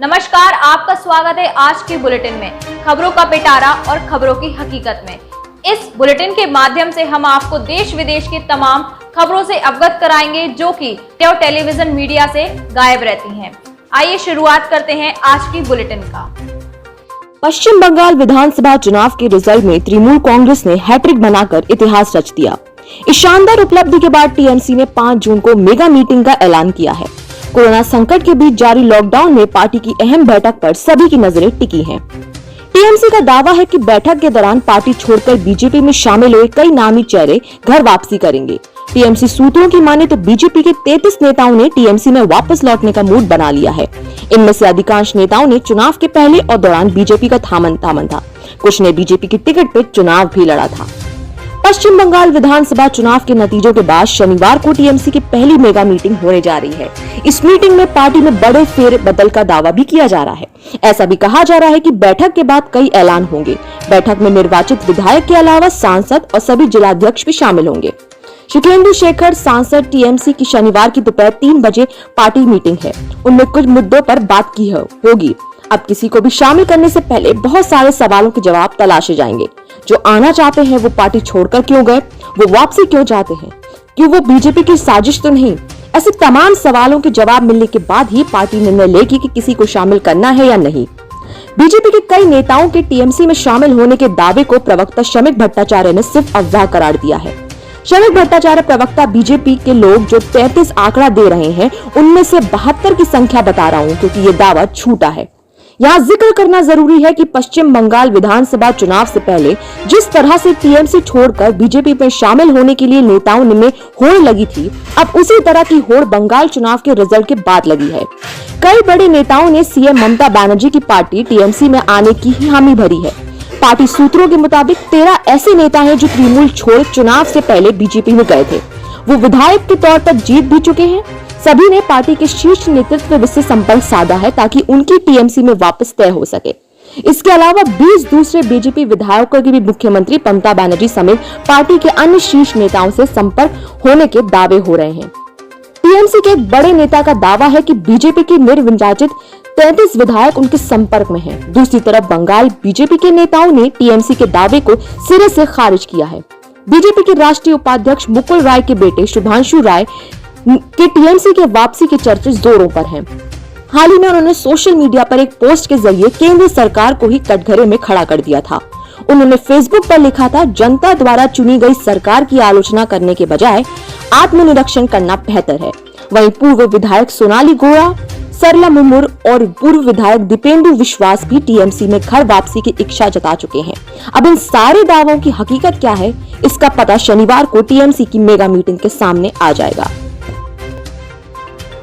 नमस्कार, आपका स्वागत है आज के बुलेटिन में, खबरों का पिटारा और खबरों की हकीकत में। इस बुलेटिन के माध्यम से हम आपको देश विदेश की तमाम खबरों से अवगत कराएंगे जो कि टेलीविजन मीडिया से गायब रहती हैं। आइए शुरुआत करते हैं आज की बुलेटिन का। पश्चिम बंगाल विधानसभा चुनाव के रिजल्ट में तृणमूल कांग्रेस ने हैट्रिक बनाकर इतिहास रच दिया। इस शानदार उपलब्धि के बाद टीएमसी ने 5 जून को मेगा मीटिंग का ऐलान किया है। कोरोना संकट के बीच जारी लॉकडाउन में पार्टी की अहम बैठक पर सभी की नजरें टिकी हैं। टीएमसी का दावा है कि बैठक के दौरान पार्टी छोड़कर बीजेपी में शामिल हुए कई नामी चेहरे घर वापसी करेंगे। टीएमसी सूत्रों की माने तो बीजेपी के 33 नेताओं ने टीएमसी में वापस लौटने का मूड बना लिया है। इनमें से अधिकांश नेताओं ने चुनाव के पहले और दौरान बीजेपी का थामन था। कुछ ने बीजेपी की टिकट पर चुनाव भी लड़ा था। पश्चिम बंगाल विधानसभा चुनाव के नतीजों के बाद शनिवार को टीएमसी की पहली मेगा मीटिंग होने जा रही है। इस मीटिंग में पार्टी में बड़े फेरबदल का दावा भी किया जा रहा है। ऐसा भी कहा जा रहा है कि बैठक के बाद कई ऐलान होंगे। बैठक में निर्वाचित विधायक के अलावा सांसद और सभी जिलाध्यक्ष भी शामिल होंगे। सुखेंदु शेखर सांसद टीएमसी की शनिवार की दोपहर 3 बजे पार्टी मीटिंग है। उनमें कुछ मुद्दों पर बात की होगी। अब किसी को भी शामिल करने से पहले बहुत सारे सवालों के जवाब तलाशे जाएंगे। जो आना चाहते हैं वो पार्टी छोड़कर क्यों गए, वो वापसी क्यों चाहते हैं, क्यों वो बीजेपी की साजिश तो नहीं। ऐसे तमाम सवालों के जवाब मिलने के बाद ही पार्टी निर्णय लेगी कि किसी को शामिल करना है या नहीं। बीजेपी के कई नेताओं के टीएमसी में शामिल होने के दावे को प्रवक्ता शमिक भट्टाचार्य ने सिर्फ अफवाह करार दिया है। शमिक भट्टाचार्य प्रवक्ता बीजेपी के लोग जो 33 आंकड़ा दे रहे हैं उनमें से 72 की संख्या बता रहा हूं क्योंकि ये दावा झूठा है। यहाँ जिक्र करना जरूरी है कि पश्चिम बंगाल विधानसभा चुनाव से पहले जिस तरह से टीएमसी छोड़कर बीजेपी में शामिल होने के लिए नेताओं में होड़ लगी थी, अब उसी तरह की होड़ बंगाल चुनाव के रिजल्ट के बाद लगी है। कई बड़े नेताओं ने सीएम ममता बनर्जी की पार्टी टीएमसी में आने की ही हामी भरी है। पार्टी सूत्रों के मुताबिक 13 ऐसे नेता हैं जो तृणमूल छोड़ चुनाव से पहले बीजेपी में गए थे। वो विधायक के तौर पर जीत भी चुके हैं। सभी ने पार्टी के शीर्ष नेतृत्व से संपर्क साधा है ताकि उनकी टीएमसी में वापस तय हो सके। इसके अलावा 20 दूसरे बीजेपी विधायकों के भी मुख्यमंत्री ममता बनर्जी समेत पार्टी के अन्य शीर्ष नेताओं से संपर्क होने के दावे हो रहे हैं। टीएमसी के एक बड़े नेता का दावा है कि बीजेपी के निर्वाचित 33 विधायक उनके संपर्क में हैं। दूसरी तरफ बंगाल बीजेपी के नेताओं ने टीएमसी के दावे को सिरे से खारिज किया है। बीजेपी के राष्ट्रीय उपाध्यक्ष मुकुल राय के बेटे शुभांशु राय के टीएमसी के वापसी के चर्चे जोरों पर हैं। हाल ही में उन्होंने सोशल मीडिया पर एक पोस्ट के जरिए केंद्र सरकार को ही कटघरे में खड़ा कर दिया था। उन्होंने फेसबुक पर लिखा था, जनता द्वारा चुनी गई सरकार की आलोचना करने के बजाय आत्मनिरीक्षण करना बेहतर है। वहीं पूर्व विधायक सोनाली गोड़ा, सरला मुमुर और पूर्व विधायक दीपेंदु विश्वास भी टीएमसी में घर वापसी की इच्छा जता चुके हैं। अब इन सारे दावों की हकीकत क्या है, इसका पता शनिवार को टीएमसी की मेगा मीटिंग के सामने आ जाएगा।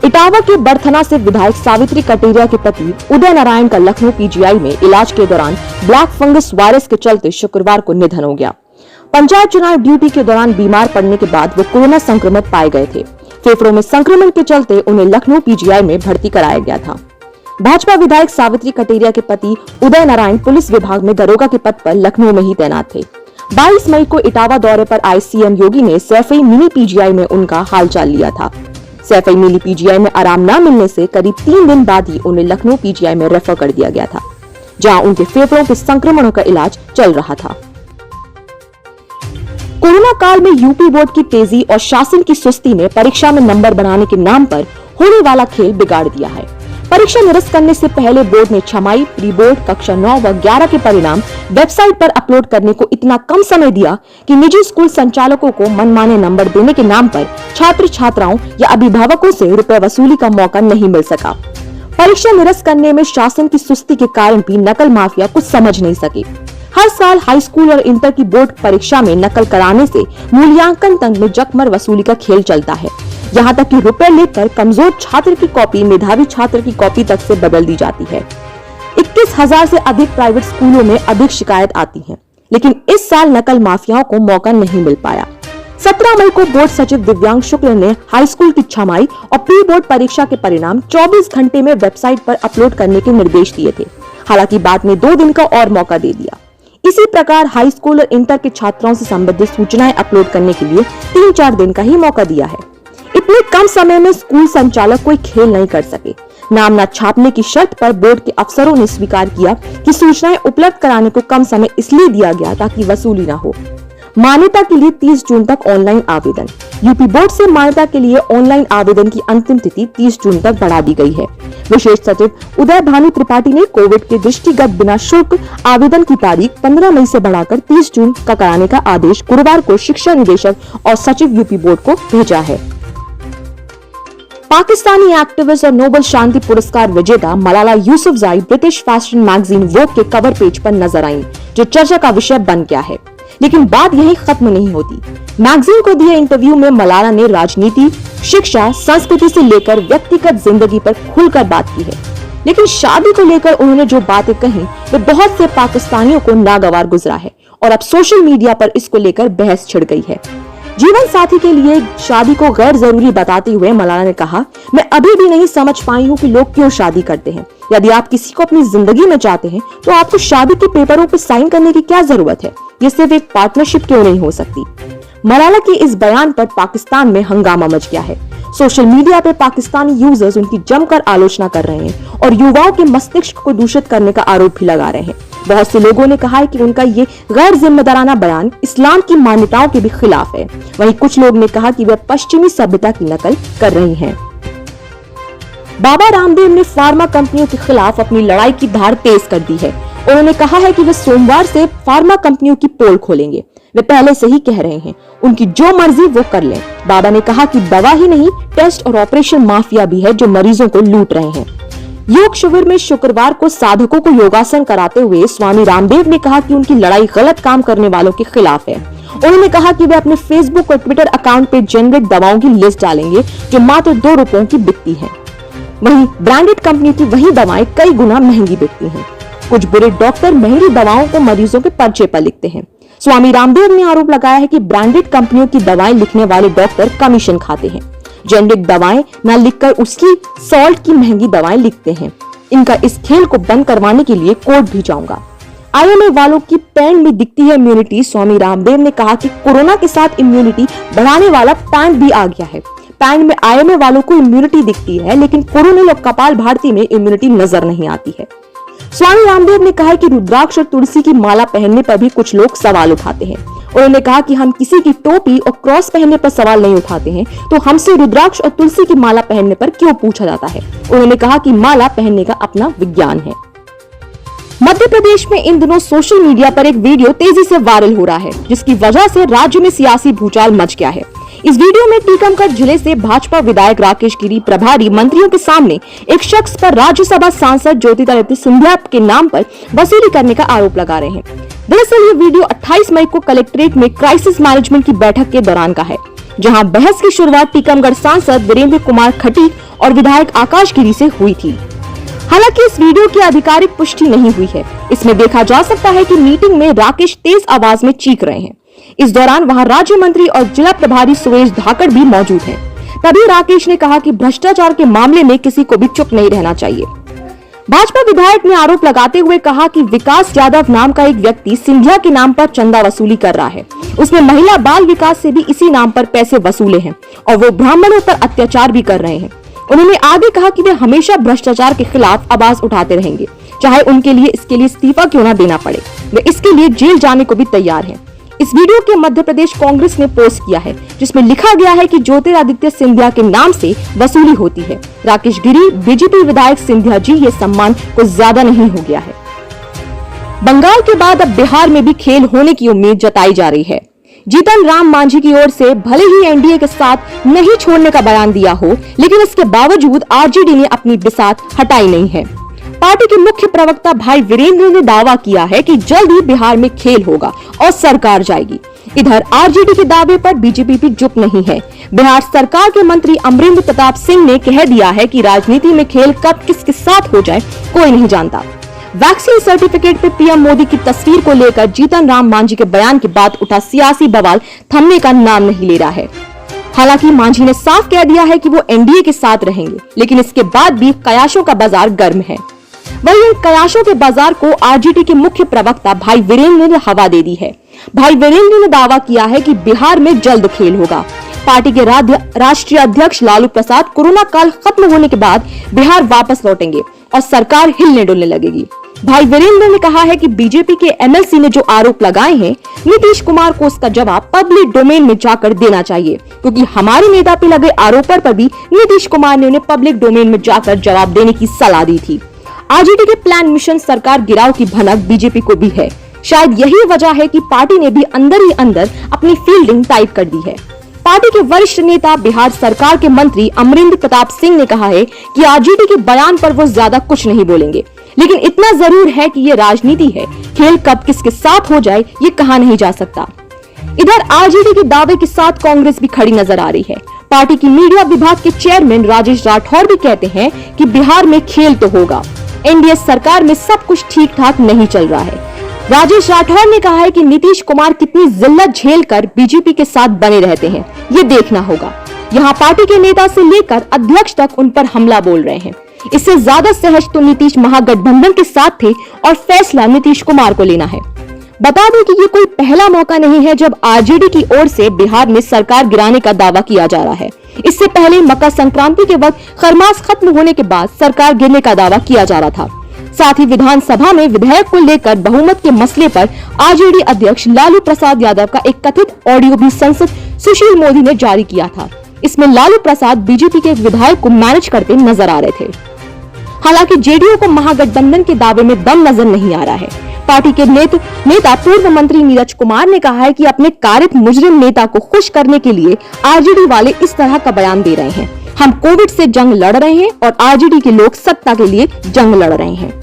इटावा के बरथना से विधायक सावित्री कटेरिया के पति उदय नारायण का लखनऊ पीजीआई में इलाज के दौरान ब्लैक फंगस वायरस के चलते शुक्रवार को निधन हो गया। पंचायत चुनाव ड्यूटी के दौरान बीमार पड़ने के बाद वो कोरोना संक्रमित पाए गए थे। फेफड़ों में संक्रमण के चलते उन्हें लखनऊ पीजीआई में भर्ती कराया गया था। भाजपा विधायक सावित्री कटेरिया के पति उदय नारायण पुलिस विभाग में दरोगा के पद पर लखनऊ में ही तैनात थे। 22 मई को इटावा दौरे पर आए सीएम योगी ने सैफई मिनी पीजीआई में उनका हालचाल लिया था। सैफई मिनी पीजीआई में आराम न मिलने से करीब 3 दिन बाद ही उन्हें लखनऊ पीजीआई में रेफर कर दिया गया था, जहां उनके फेफड़ों के संक्रमणों का इलाज चल रहा था। कोरोना काल में यूपी बोर्ड की तेजी और शासन की सुस्ती ने परीक्षा में नंबर बनाने के नाम पर होने वाला खेल बिगाड़ दिया है। परीक्षा निरस्त करने से पहले बोर्ड ने छमाई, प्री बोर्ड, कक्षा 9 व 11 के परिणाम वेबसाइट पर अपलोड करने को इतना कम समय दिया कि निजी स्कूल संचालकों को मनमाने नंबर देने के नाम पर छात्र छात्राओं या अभिभावकों से रुपए वसूली का मौका नहीं मिल सका। परीक्षा निरस्त करने में शासन की सुस्ती के कारण भी नकल माफिया कुछ समझ नहीं सके। हर साल हाई स्कूल और इंटर की बोर्ड परीक्षा में नकल कराने से मूल्यांकन तक में जकमर वसूली का खेल चलता है। यहाँ तक कि रुपए लेकर कमजोर छात्र की कॉपी मेधावी छात्र की कॉपी तक से बदल दी जाती है। 21,000 से अधिक प्राइवेट स्कूलों में अधिक शिकायत आती है, लेकिन इस साल नकल माफियाओं को मौका नहीं मिल पाया। 17 मई को बोर्ड सचिव दिव्यांग शुक्ल ने हाई स्कूल की छमाई और प्री बोर्ड परीक्षा के परिणाम 24 घंटे में वेबसाइट पर अपलोड करने के निर्देश दिए थे। हालांकि बाद में 2 दिन का और मौका दे दिया। इसी प्रकार हाई स्कूल और इंटर के छात्रों से संबंधित सूचनाएं अपलोड करने के लिए 3-4 दिन का ही मौका दिया है। इतने कम समय में स्कूल संचालक कोई खेल नहीं कर सके। नाम न छापने की शर्त पर बोर्ड के अफसरों ने स्वीकार किया कि सूचनाएं उपलब्ध कराने को कम समय इसलिए दिया गया ताकि वसूली न हो। मान्यता के लिए 30 जून तक ऑनलाइन आवेदन। यूपी बोर्ड से मान्यता के लिए ऑनलाइन आवेदन की अंतिम तिथि 30 जून तक बढ़ा दी गई है। विशेष सचिव उदय भानु त्रिपाठी ने कोविड के दृष्टिगत बिना शुल्क आवेदन की तारीख 15 मई से बढ़ाकर 30 जून का कराने का आदेश गुरुवार को शिक्षा निदेशक और सचिव यूपी बोर्ड को भेजा है। पाकिस्तानी एक्टिविस्ट और नोबेल शांति पुरस्कार विजेता Malala Yousafzai British fashion magazine Vogue के कवर पेज पर नजर आईं, जो चर्चा का विषय बन गया है। लेकिन बात यही खत्म नहीं होती। मैगजीन को दिए इंटरव्यू में मलाला ने राजनीति, शिक्षा, संस्कृति से लेकर व्यक्तिगत जिंदगी पर खुलकर बात की है। लेकिन शादी को लेकर उन्होंने जो बातें कही वे बहुत से पाकिस्तानियों को नागवार गुजरा है और अब सोशल मीडिया पर इसको लेकर बहस छिड़ गई है। जीवन साथी के लिए शादी को गैर जरूरी बताते हुए मलाला ने कहा, मैं अभी भी नहीं समझ पाई हूँ कि लोग क्यों शादी करते हैं। यदि आप किसी को अपनी जिंदगी में चाहते हैं तो आपको शादी के पेपरों पर साइन करने की क्या जरूरत है? ये सिर्फ एक पार्टनरशिप क्यों नहीं हो सकती? मलाला के इस बयान पर पाकिस्तान में हंगामा मच गया है। सोशल मीडिया पर पाकिस्तानी यूजर्स उनकी जमकर आलोचना कर रहे हैं और युवाओं के मस्तिष्क को दूषित करने का आरोप भी लगा रहे हैं। बहुत से लोगों ने कहा है कि उनका ये गैर जिम्मेदाराना बयान इस्लाम की मान्यताओं के भी खिलाफ है। वहीं कुछ लोग ने कहा कि वे पश्चिमी सभ्यता की नकल कर रही हैं। बाबा रामदेव ने फार्मा कंपनियों के खिलाफ अपनी लड़ाई की धार तेज कर दी है। उन्होंने कहा है कि वे सोमवार से फार्मा कंपनियों की पोल खोलेंगे। वे पहले से ही कह रहे हैं, उनकी जो मर्जी वो कर लें। बाबा ने कहा कि दवा ही नहीं, टेस्ट और ऑपरेशन माफिया भी है जो मरीजों को लूट रहे हैं। योग शिविर में शुक्रवार को साधकों को योगासन कराते हुए स्वामी रामदेव ने कहा कि उनकी लड़ाई गलत काम करने वालों के खिलाफ है। उन्होंने कहा कि वे अपने फेसबुक और ट्विटर अकाउंट पे जेनेरिक दवाओं की लिस्ट डालेंगे जो मात्र 2 रुपयों की बिकती है। वहीं ब्रांडेड कंपनी की वही दवाएं कई गुना महंगी बिकती हैं। कुछ बुरे डॉक्टर महंगी दवाओं को मरीजों के पर्चे पर लिखते हैं। स्वामी रामदेव ने आरोप लगाया है कि ब्रांडेड कंपनियों की दवाएं लिखने वाले डॉक्टर कमीशन खाते हैं। जेनेरिक दवाएं न लिखकर उसकी सॉल्ट की महंगी दवाएं लिखते हैं। इनका इस खेल को बंद करवाने के लिए कोर्ट भी जाऊंगा। आईएमए वालों की पैंट में दिखती है इम्यूनिटी। स्वामी रामदेव ने कहा कि कोरोना के साथ इम्यूनिटी बढ़ाने वाला पैंट भी आ गया है। पैंट में आईएमए वालों को इम्यूनिटी दिखती है, लेकिन कोरोनिल और कपाल भारती में इम्यूनिटी नजर नहीं आती है। स्वामी रामदेव ने कहा कि रुद्राक्ष और तुलसी की माला पहनने पर भी कुछ लोग सवाल उठाते हैं। उन्होंने कहा कि हम किसी की टोपी और क्रॉस पहनने पर सवाल नहीं उठाते हैं, तो हमसे रुद्राक्ष और तुलसी की माला पहनने पर क्यों पूछा जाता है? उन्होंने कहा कि माला पहनने का अपना विज्ञान है। मध्य प्रदेश में इन दिनों सोशल मीडिया पर एक वीडियो तेजी से वायरल हो रहा है, जिसकी वजह से राज्य में सियासी भूचाल मच गया है। इस वीडियो में टीकमगढ़ जिले से भाजपा विधायक राकेश गिरी प्रभारी मंत्रियों के सामने एक शख्स पर राज्यसभा सांसद ज्योतिरादित्य सिंधिया के नाम पर वसूली करने का आरोप लगा रहे हैं। दरअसल ये वीडियो 28 मई को कलेक्ट्रेट में क्राइसिस मैनेजमेंट की बैठक के दौरान का है, जहां बहस की शुरुआत टीकमगढ़ सांसद वीरेंद्र कुमार खटीक और विधायक आकाश गिरी से हुई थी। हालांकि इस वीडियो की आधिकारिक पुष्टि नहीं हुई है। इसमें देखा जा सकता है कि मीटिंग में राकेश तेज आवाज में चीख रहे हैं। इस दौरान वहां राज्य मंत्री और जिला प्रभारी सुरेश धाकड़ भी मौजूद हैं। तभी राकेश ने कहा कि भ्रष्टाचार के मामले में किसी को भी चुप नहीं रहना चाहिए। भाजपा विधायक ने आरोप लगाते हुए कहा कि विकास यादव नाम का एक व्यक्ति सिंधिया के नाम पर चंदा वसूली कर रहा है। उसने महिला बाल विकास से भी इसी नाम पर पैसे वसूले हैं और वो ब्राह्मणों पर अत्याचार भी कर रहे हैं। उन्होंने आगे कहा कि वे हमेशा भ्रष्टाचार के खिलाफ आवाज उठाते रहेंगे, चाहे उनके लिए इसके लिए इस्तीफा क्यों न देना पड़े। वे इसके लिए जेल जाने को भी तैयार हैं। इस वीडियो के मध्य प्रदेश कांग्रेस ने पोस्ट किया है, जिसमें लिखा गया है कि ज्योतिरादित्य सिंधिया के नाम से वसूली होती है। राकेश गिरी बीजेपी विधायक सिंधिया जी, ये सम्मान कुछ ज्यादा नहीं हो गया है? बंगाल के बाद अब बिहार में भी खेल होने की उम्मीद जताई जा रही है। जीतन राम मांझी की ओर से भले ही एनडीए के साथ नहीं छोड़ने का बयान दिया हो, लेकिन इसके बावजूद आरजेडी ने अपनी बिसात हटाई नहीं है। पार्टी के मुख्य प्रवक्ता भाई वीरेंद्र ने दावा किया है कि जल्द ही बिहार में खेल होगा और सरकार जाएगी। इधर आरजेडी के दावे पर बीजेपी भी चुप नहीं है। बिहार सरकार के मंत्री अमरिंदर प्रताप सिंह ने कह दिया है कि राजनीति में खेल कब किसके साथ हो जाए कोई नहीं जानता। वैक्सीन सर्टिफिकेट पे पीएम मोदी की तस्वीर को लेकर जीतन राम मांझी के बयान के बाद उठा सियासी बवाल थमने का नाम नहीं ले रहा है। हालांकि मांझी ने साफ कह दिया है कि वो एनडीए के साथ रहेंगे, लेकिन इसके बाद भी कयासों का बाजार गर्म है। वहीं इन कयासों के बाजार को आरजेडी के मुख्य प्रवक्ता भाई वीरेंद्र ने हवा दे दी है। भाई वीरेंद्र ने दावा किया है कि बिहार में जल्द खेल होगा। पार्टी के राष्ट्रीय अध्यक्ष लालू प्रसाद कोरोना काल खत्म होने के बाद बिहार वापस लौटेंगे और सरकार हिलने डुलने लगेगी। भाई वीरेंद्र ने कहा है कि बीजेपी के एमएलसी ने जो आरोप लगाए हैं, नीतीश कुमार को उसका जवाब पब्लिक डोमेन में जाकर देना चाहिए, क्योंकि हमारे नेता पे लगे आरोपों पर भी नीतीश कुमार ने उन्हें पब्लिक डोमेन में जाकर जवाब देने की सलाह दी थी। आरजेडी के प्लान मिशन सरकार गिराव की भनक बीजेपी को भी है। शायद यही वजह है कि पार्टी ने भी अंदर ही अंदर अपनी फील्डिंग टाइट कर दी है। पार्टी के वरिष्ठ नेता बिहार सरकार के मंत्री अमरिंदर प्रताप सिंह ने कहा है कि आरजेडी के बयान पर वो ज्यादा कुछ नहीं बोलेंगे, लेकिन इतना जरूर है कि ये राजनीति है, खेल कब किसके साथ हो जाए ये कहा नहीं जा सकता। इधर आरजेडी के दावे के साथ कांग्रेस भी खड़ी नजर आ रही है। पार्टी की मीडिया विभाग के चेयरमैन राजेश राठौर भी कहते हैं कि बिहार में खेल तो होगा, एनडीए सरकार में सब कुछ ठीक ठाक नहीं चल रहा है। राजेश राठौर ने कहा है कि नीतीश कुमार कितनी जिल्लत झेल कर बीजेपी के साथ बने रहते हैं, ये देखना होगा। यहाँ पार्टी के नेता से लेकर अध्यक्ष तक उन पर हमला बोल रहे हैं। इससे ज्यादा सहज तो नीतीश महागठबंधन के साथ थे और फैसला नीतीश कुमार को लेना है। बता दें कि ये कोई पहला मौका नहीं है जब आरजेडी की ओर से बिहार में सरकार गिराने का दावा किया जा रहा है। इससे पहले मकर संक्रांति के वक्त खरमास खत्म होने के बाद सरकार गिरने का दावा किया जा रहा था। साथ ही विधानसभा में विधेयक को लेकर बहुमत के मसले पर आरजेडी अध्यक्ष लालू प्रसाद यादव का एक कथित ऑडियो भी सांसद सुशील मोदी ने जारी किया था। इसमें लालू प्रसाद बीजेपी के एक विधायक को मैनेज करते नजर आ रहे थे। हालांकि जेडीयू को महागठबंधन के दावे में दम नजर नहीं आ रहा है। पार्टी के नेता पूर्व मंत्री नीरज कुमार ने कहा है कि अपने कारित मुजरिम नेता को खुश करने के लिए आरजेडी वाले इस तरह का बयान दे रहे हैं। हम कोविड से जंग लड़ रहे हैं और आरजेडी के लोग सत्ता के लिए जंग लड़ रहे हैं।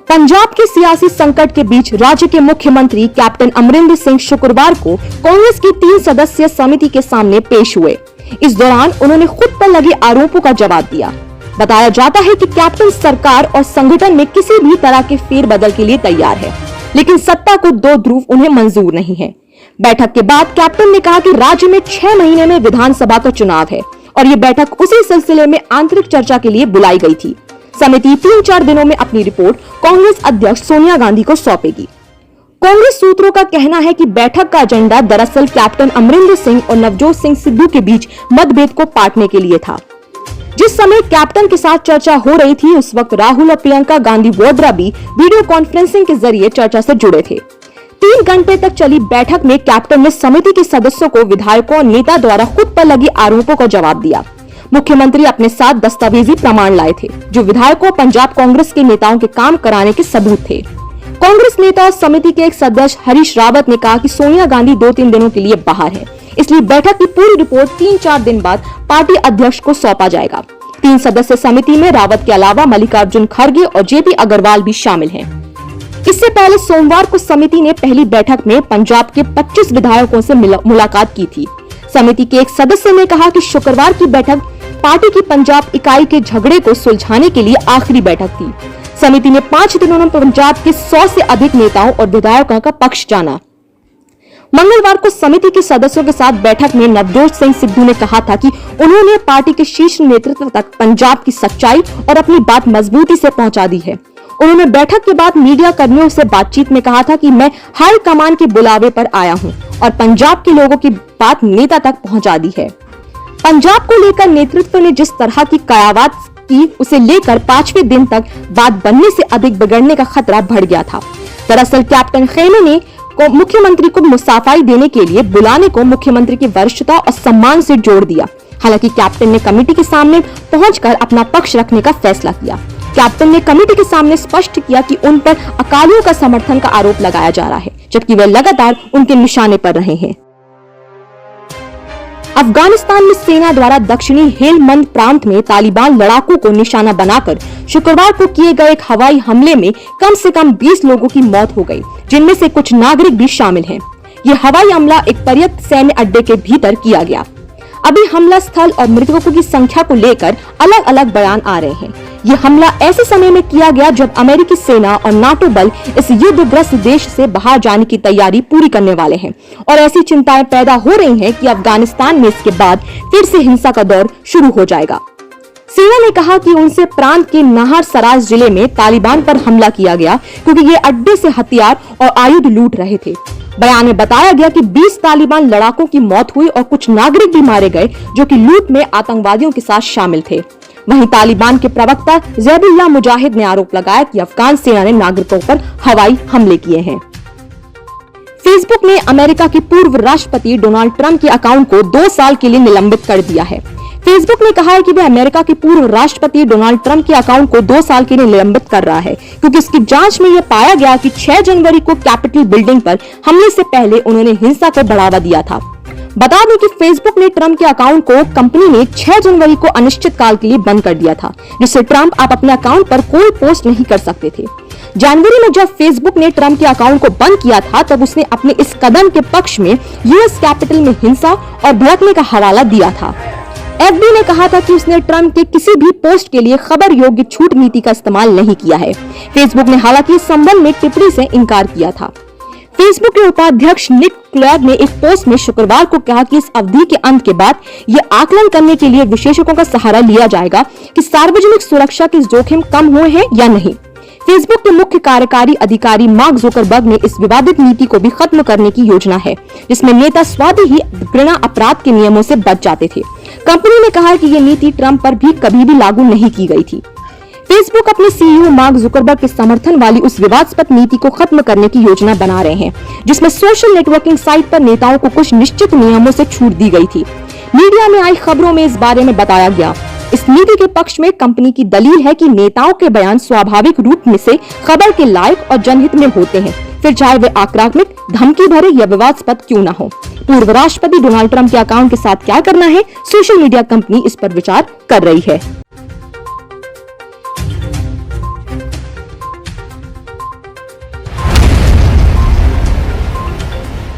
पंजाब के सियासी संकट के बीच राज्य के मुख्यमंत्री कैप्टन अमरिंदर सिंह शुक्रवार को कांग्रेस की 3 सदस्यीय समिति के सामने पेश हुए। इस दौरान उन्होंने खुद पर लगे आरोपों का जवाब दिया। बताया जाता है कि कैप्टन सरकार और संगठन में किसी भी तरह के फेरबदल के लिए तैयार है, लेकिन सत्ता को 2 ध्रुव उन्हें मंजूर नहीं है। बैठक के बाद कैप्टन ने कहा कि राज्य में 6 महीने में विधानसभा का चुनाव है और ये बैठक उसी सिलसिले में आंतरिक चर्चा के लिए बुलाई गई थी। समिति 3-4 दिनों में अपनी रिपोर्ट कांग्रेस अध्यक्ष सोनिया गांधी को सौंपेगी। कांग्रेस सूत्रों का कहना है कि बैठक का एजेंडा दरअसल कैप्टन अमरिंदर सिंह और नवजोत सिंह सिद्धू के बीच मतभेद को पाटने के लिए था। जिस समय कैप्टन के साथ चर्चा हो रही थी, उस वक्त राहुल और प्रियंका गांधी वाड्रा भी वीडियो कॉन्फ्रेंसिंग के जरिए चर्चा से जुड़े थे। 3 घंटे तक चली बैठक में कैप्टन ने समिति के सदस्यों को विधायकों और नेता द्वारा खुद पर लगे आरोपों का जवाब दिया। मुख्यमंत्री अपने साथ दस्तावेजी प्रमाण लाए थे, जो विधायकों और पंजाब कांग्रेस के नेताओं के काम कराने के सबूत थे। कांग्रेस नेता और समिति के एक सदस्य हरीश रावत ने कहा कि सोनिया गांधी 2-3 दिनों के लिए बाहर है, इसलिए बैठक की पूरी रिपोर्ट 3-4 दिन बाद पार्टी अध्यक्ष को सौंपा जाएगा। 3 सदस्य समिति में रावत के अलावा मल्लिकार्जुन खड़गे और जेपी अग्रवाल भी शामिल हैं। इससे पहले सोमवार को समिति ने पहली बैठक में पंजाब के 25 विधायकों से मुलाकात की थी। समिति के एक सदस्य ने कहा कि शुक्रवार की बैठक पार्टी की पंजाब इकाई के झगड़े को सुलझाने के लिए आखिरी बैठक थी। समिति ने 5 दिनों में पंजाब के 100 से अधिक नेताओं और विधायकों का पक्ष जाना। मंगलवार को समिति के सदस्यों के साथ बैठक में नवजोत सिंह सिद्धू ने कहा था कि उन्होंने पार्टी के शीर्ष नेतृत्व तक पंजाब की सच्चाई और अपनी बात मजबूती से पहुंचा दी है। उन्होंने बैठक के बाद मीडिया कर्मियों से बातचीत में कहा था कि मैं हाई कमान के बुलावे पर आया हूं और पंजाब के लोगों की बात नेता तक पहुंचा दी है। पंजाब को लेकर नेतृत्व ने जिस तरह की कयावत की, उसे लेकर 5वें दिन तक बात बनने से अधिक बिगड़ने का खतरा बढ़ गया था। दरअसल कैप्टन खेमे ने को मुख्यमंत्री को मुसाफाई देने के लिए बुलाने को मुख्यमंत्री की वरिष्ठता और सम्मान से जोड़ दिया। हालांकि कैप्टन ने कमेटी के सामने पहुंचकर अपना पक्ष रखने का फैसला किया। कैप्टन ने कमेटी के सामने स्पष्ट किया कि उन पर अकालियों का समर्थन का आरोप लगाया जा रहा है, जबकि वे लगातार उनके निशाने पर रहे हैं। अफगानिस्तान में सेना द्वारा दक्षिणी हेलमंद प्रांत में तालिबान लड़ाकों को निशाना बनाकर शुक्रवार को किए गए एक हवाई हमले में कम से कम 20 लोगों की मौत हो गई, जिनमें से कुछ नागरिक भी शामिल हैं। ये हवाई हमला एक पर्याप्त सैन्य अड्डे के भीतर किया गया। अभी हमला स्थल और मृतकों की संख्या को लेकर अलग अलग बयान आ रहे हैं। ये हमला ऐसे समय में किया गया जब अमेरिकी सेना और नाटो बल इस युद्धग्रस्त देश से बाहर जाने की तैयारी पूरी करने वाले हैं और ऐसी चिंताएं पैदा हो रही हैं कि अफगानिस्तान में इसके बाद फिर से हिंसा का दौर शुरू हो जाएगा। सेना ने कहा कि उनसे प्रांत के नाहर सराज जिले में तालिबान पर हमला किया गया क्योंकि ये अड्डे से हथियार और आयुध लूट रहे थे। बयान में बताया गया कि 20 तालिबान लड़ाकों की मौत हुई और कुछ नागरिक भी मारे गए जो कि लूट में आतंकवादियों के साथ शामिल थे। वहीं तालिबान के प्रवक्ता ज़ैबुल्लाह मुजाहिद ने आरोप लगाया कि अफगान सेना ने नागरिकों पर हवाई हमले किए हैं। फेसबुक ने अमेरिका के पूर्व राष्ट्रपति डोनाल्ड ट्रंप के अकाउंट को 2 साल के लिए निलंबित कर दिया है। फेसबुक ने कहा है कि वह अमेरिका के पूर्व राष्ट्रपति डोनाल्ड ट्रंप के अकाउंट को 2 साल के लिए निलंबित कर रहा है, क्योंकि इसकी जांच में यह पाया गया कि 6 जनवरी को कैपिटल बिल्डिंग पर हमले से पहले उन्होंने हिंसा को बढ़ावा दिया था। बता दें कि फेसबुक ने ट्रंप के अकाउंट को कंपनी ने 6 जनवरी को अनिश्चित काल के लिए बंद कर दिया था, जिससे ट्रंप आप अपने अकाउंट पर कोई पोस्ट नहीं कर सकते थे। जनवरी में जब फेसबुक ने ट्रंप के अकाउंट को बंद किया था, तब उसने अपने इस कदम के पक्ष में यूएस कैपिटल में हिंसा और भड़कने का हवाला दिया था। एफबी ने कहा था कि उसने ट्रंप के किसी भी पोस्ट के लिए खबर योग्य छूट नीति का इस्तेमाल नहीं किया है। फेसबुक ने हालांकि इस संबंध में टिप्पणी से इनकार किया था। फेसबुक के उपाध्यक्ष निक क्लैग ने एक पोस्ट में शुक्रवार को कहा कि इस अवधि के अंत के बाद यह आकलन करने के लिए विशेषज्ञों का सहारा लिया जाएगा कि सार्वजनिक सुरक्षा के जोखिम कम हुए हैं या नहीं। फेसबुक के मुख्य कार्यकारी अधिकारी मार्क जुकरबर्ग ने इस विवादित नीति को भी खत्म करने की योजना है, जिसमें नेता स्वतः ही घृणा अपराध के नियमों से बच जाते थे। कंपनी ने कहा कि यह नीति ट्रंप पर भी कभी भी लागू नहीं की गई थी। फेसबुक अपने सीईओ मार्क जुकरबर्ग के समर्थन वाली उस विवादास्पद नीति को खत्म करने की योजना बना रहे हैं, जिसमें सोशल नेटवर्किंग साइट पर नेताओं को कुछ निश्चित नियमों से छूट दी गई थी। मीडिया में आई खबरों में इस बारे में बताया गया। इस नीति के पक्ष में कंपनी की दलील है कि नेताओं के बयान स्वाभाविक रूप में से खबर के लायक और जनहित में होते हैं, फिर चाहे वे आक्रामक, धमकी भरे या विवादास्पद क्यों न हो। पूर्व राष्ट्रपति डोनाल्ड ट्रंप के अकाउंट के साथ क्या करना है, सोशल मीडिया कंपनी इस पर विचार कर रही है।